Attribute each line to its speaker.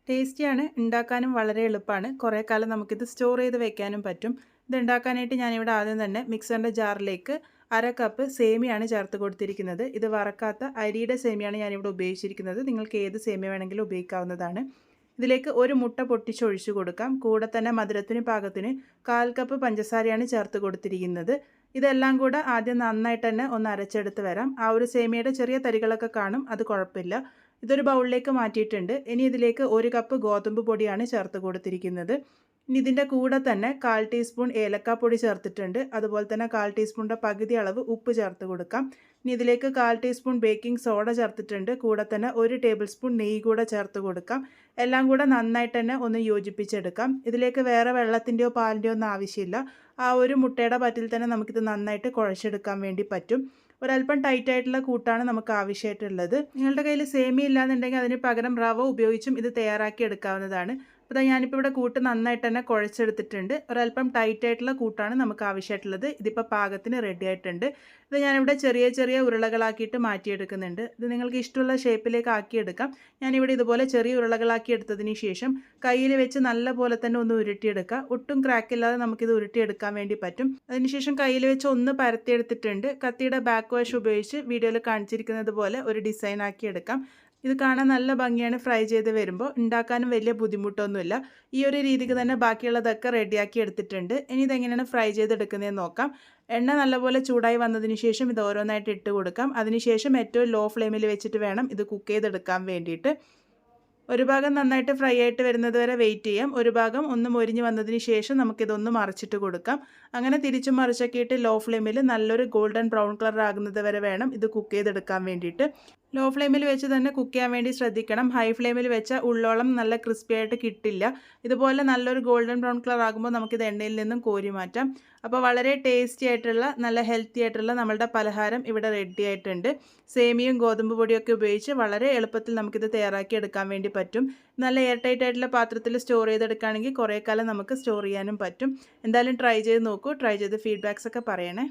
Speaker 1: ടേസ്റ്റിയാണ്, ഉണ്ടാക്കാനും വളരെ എളുപ്പമാണ്. കുറേ കാലം നമുക്കിത് സ്റ്റോർ ചെയ്ത് വെക്കാനും പറ്റും. ഇത് ഉണ്ടാക്കാനായിട്ട് ഞാനിവിടെ ആദ്യം തന്നെ മിക്സറിൻ്റെ ജാറിലേക്ക് 1/2 കപ്പ് സേമിയാണ് ചേർത്ത് കൊടുത്തിരിക്കുന്നത്. ഇത് വറക്കാത്ത അരിയുടെ സേമിയാണ് ഞാനിവിടെ ഉപയോഗിച്ചിരിക്കുന്നത്. നിങ്ങൾക്ക് ഏത് സേമിയ വേണമെങ്കിലും ഉപയോഗിക്കാവുന്നതാണ്. ഇതിലേക്ക് ഒരു മുട്ട പൊട്ടിച്ചൊഴിച്ചു കൊടുക്കാം. കൂടെ തന്നെ മധുരത്തിന് പാകത്തിന് 1/4 കപ്പ് പഞ്ചസാരയാണ് ചേർത്ത് കൊടുത്തിരിക്കുന്നത്. ഇതെല്ലാം കൂടെ ആദ്യം നന്നായിട്ട് തന്നെ ഒന്ന് അരച്ചെടുത്ത് വരാം. ആ ഒരു സേമിയയുടെ ചെറിയ തരികളൊക്കെ കാണും, അത് കുഴപ്പമില്ല. ഇതൊരു ബൗളിലേക്ക് മാറ്റിയിട്ടുണ്ട്. ഇനി ഇതിലേക്ക് 1 കപ്പ് ഗോതമ്പ് പൊടിയാണ് ചേർത്ത് കൊടുത്തിരിക്കുന്നത്. ഇനി ഇതിൻ്റെ കൂടെ തന്നെ 1/4 ടീസ്പൂൺ ഏലക്കാപ്പൊടി ചേർത്തിട്ടുണ്ട്. അതുപോലെ തന്നെ 1/4 ടീസ്പൂണിൻ്റെ പകുതി അളവ് ഉപ്പ് ചേർത്ത് കൊടുക്കാം. ഇനി ഇതിലേക്ക് 1/4 ടീസ്പൂൺ ബേക്കിംഗ് സോഡ ചേർത്തിട്ടുണ്ട്. കൂടെ തന്നെ 1 ടേബിൾ സ്പൂൺ നെയ്യ് കൂടെ ചേർത്ത് കൊടുക്കാം. എല്ലാം കൂടെ നന്നായിട്ട് തന്നെ ഒന്ന് യോജിപ്പിച്ചെടുക്കാം. ഇതിലേക്ക് വേറെ വെള്ളത്തിൻ്റെയോ പാലിൻ്റെയോ ഒന്നും ആവശ്യമില്ല. ആ ഒരു മുട്ടയുടെ പറ്റിൽ തന്നെ നമുക്കിത് നന്നായിട്ട് കുഴച്ചെടുക്കാൻ വേണ്ടി പറ്റും. ഒരല്പം ടൈറ്റ് ആയിട്ടുള്ള കൂട്ടാണ് നമുക്ക് ആവശ്യമായിട്ടുള്ളത്. നിങ്ങളുടെ കയ്യിൽ സേമിയ ഇല്ലാന്നുണ്ടെങ്കിൽ അതിന് പകരം റവ ഉപയോഗിച്ചും ഇത് തയ്യാറാക്കി എടുക്കാവുന്നതാണ്. അപ്പോൾ ഞാനിപ്പോൾ ഇവിടെ കൂട്ട് നന്നായിട്ട് തന്നെ കുഴച്ചെടുത്തിട്ടുണ്ട്. ഒരല്പം ടൈറ്റ് ആയിട്ടുള്ള കൂട്ടാണ് നമുക്ക് ആവശ്യമായിട്ടുള്ളത്. ഇതിപ്പോൾ പാകത്തിന് റെഡി ആയിട്ടുണ്ട്. ഇത് ഞാനിവിടെ ചെറിയ ചെറിയ ഉരുളകളാക്കിയിട്ട് മാറ്റിയെടുക്കുന്നുണ്ട്. ഇത് നിങ്ങൾക്ക് ഇഷ്ടമുള്ള ഷേപ്പിലേക്ക് ആക്കിയെടുക്കാം. ഞാനിവിടെ ഇതുപോലെ ചെറിയ ഉരുളകളാക്കി എടുത്തതിന് ശേഷം കയ്യിൽ വെച്ച് നല്ല പോലെ തന്നെ ഒന്ന് ഉരുട്ടിയെടുക്കുക. ഒട്ടും ക്രാക്കില്ലാതെ നമുക്കിത് ഉരുട്ടിയെടുക്കാൻ വേണ്ടി പറ്റും. അതിനുശേഷം കയ്യിൽ വെച്ച് ഒന്ന് പരത്തിയെടുത്തിട്ടുണ്ട്. കത്തിയുടെ ബാക്ക് വാഷ് ഉപയോഗിച്ച് വീഡിയോയിൽ കാണിച്ചിരിക്കുന്നത് പോലെ ഒരു ഡിസൈൻ ആക്കി എടുക്കാം. ഇത് കാണാൻ നല്ല ഭംഗിയാണ്. ഫ്രൈ ചെയ്ത് വരുമ്പോൾ ഉണ്ടാക്കാനും വലിയ ബുദ്ധിമുട്ടൊന്നുമില്ല. ഈ ഒരു രീതിക്ക് തന്നെ ബാക്കിയുള്ളതൊക്കെ റെഡിയാക്കി എടുത്തിട്ടുണ്ട്. ഇനി ഇതെങ്ങനെയാണ് ഫ്രൈ ചെയ്തെടുക്കുന്നതെന്ന് നോക്കാം. എണ്ണ നല്ലപോലെ ചൂടായി വന്നതിന് ശേഷം ഇത് ഓരോന്നായിട്ട് ഇട്ട് കൊടുക്കാം. അതിനുശേഷം ഏറ്റവും ലോ ഫ്ലെയിമിൽ വെച്ചിട്ട് വേണം ഇത് കുക്ക് ചെയ്തെടുക്കാൻ വേണ്ടിയിട്ട്. ഒരു ഭാഗം നന്നായിട്ട് ഫ്രൈ ആയിട്ട് വരുന്നത് വരെ വെയിറ്റ് ചെയ്യാം. ഒരു ഭാഗം ഒന്ന് മൊരിഞ്ഞ് വന്നതിന് ശേഷം നമുക്കിതൊന്ന് മറിച്ചിട്ട് കൊടുക്കാം. അങ്ങനെ തിരിച്ചും മറിച്ചൊക്കെ ഇട്ട് ലോ ഫ്ലെയിമിൽ നല്ലൊരു ഗോൾഡൻ ബ്രൗൺ കളർ ആകുന്നത് വരെ വേണം ഇത് കുക്ക് ചെയ്തെടുക്കാൻ വേണ്ടിയിട്ട്. ലോ ഫ്ലെയിമിൽ വെച്ച് തന്നെ കുക്ക് ചെയ്യാൻ വേണ്ടി ശ്രദ്ധിക്കണം. ഹൈ ഫ്ലെയിമിൽ വെച്ചാൽ ഉള്ളോളം നല്ല ക്രിസ്പി ആയിട്ട് കിട്ടില്ല. ഇതുപോലെ നല്ലൊരു ഗോൾഡൻ ബ്രൗൺ കളർ ആകുമ്പോൾ നമുക്കിത് എണ്ണയിൽ നിന്നും കോരി മാറ്റാം. അപ്പോൾ വളരെ ടേസ്റ്റി ആയിട്ടുള്ള നല്ല ഹെൽത്തി ആയിട്ടുള്ള നമ്മളുടെ പലഹാരം ഇവിടെ റെഡി ആയിട്ടുണ്ട്. സേമിയയും ഗോതമ്പ് പൊടിയൊക്കെ ഉപയോഗിച്ച് വളരെ എളുപ്പത്തിൽ നമുക്കിത് തയ്യാറാക്കി എടുക്കാൻ വേണ്ടി പറ്റും. നല്ല എയർ ടൈറ്റ് ആയിട്ടുള്ള പാത്രത്തിൽ സ്റ്റോർ ചെയ്തെടുക്കുകയാണെങ്കിൽ കുറേ കാലം നമുക്ക് സ്റ്റോർ ചെയ്യാനും പറ്റും. എന്തായാലും ട്രൈ ചെയ്ത് നോക്കൂ. ട്രൈ ചെയ്ത് ഫീഡ്ബാക്സ് ഒക്കെ പറയണേ.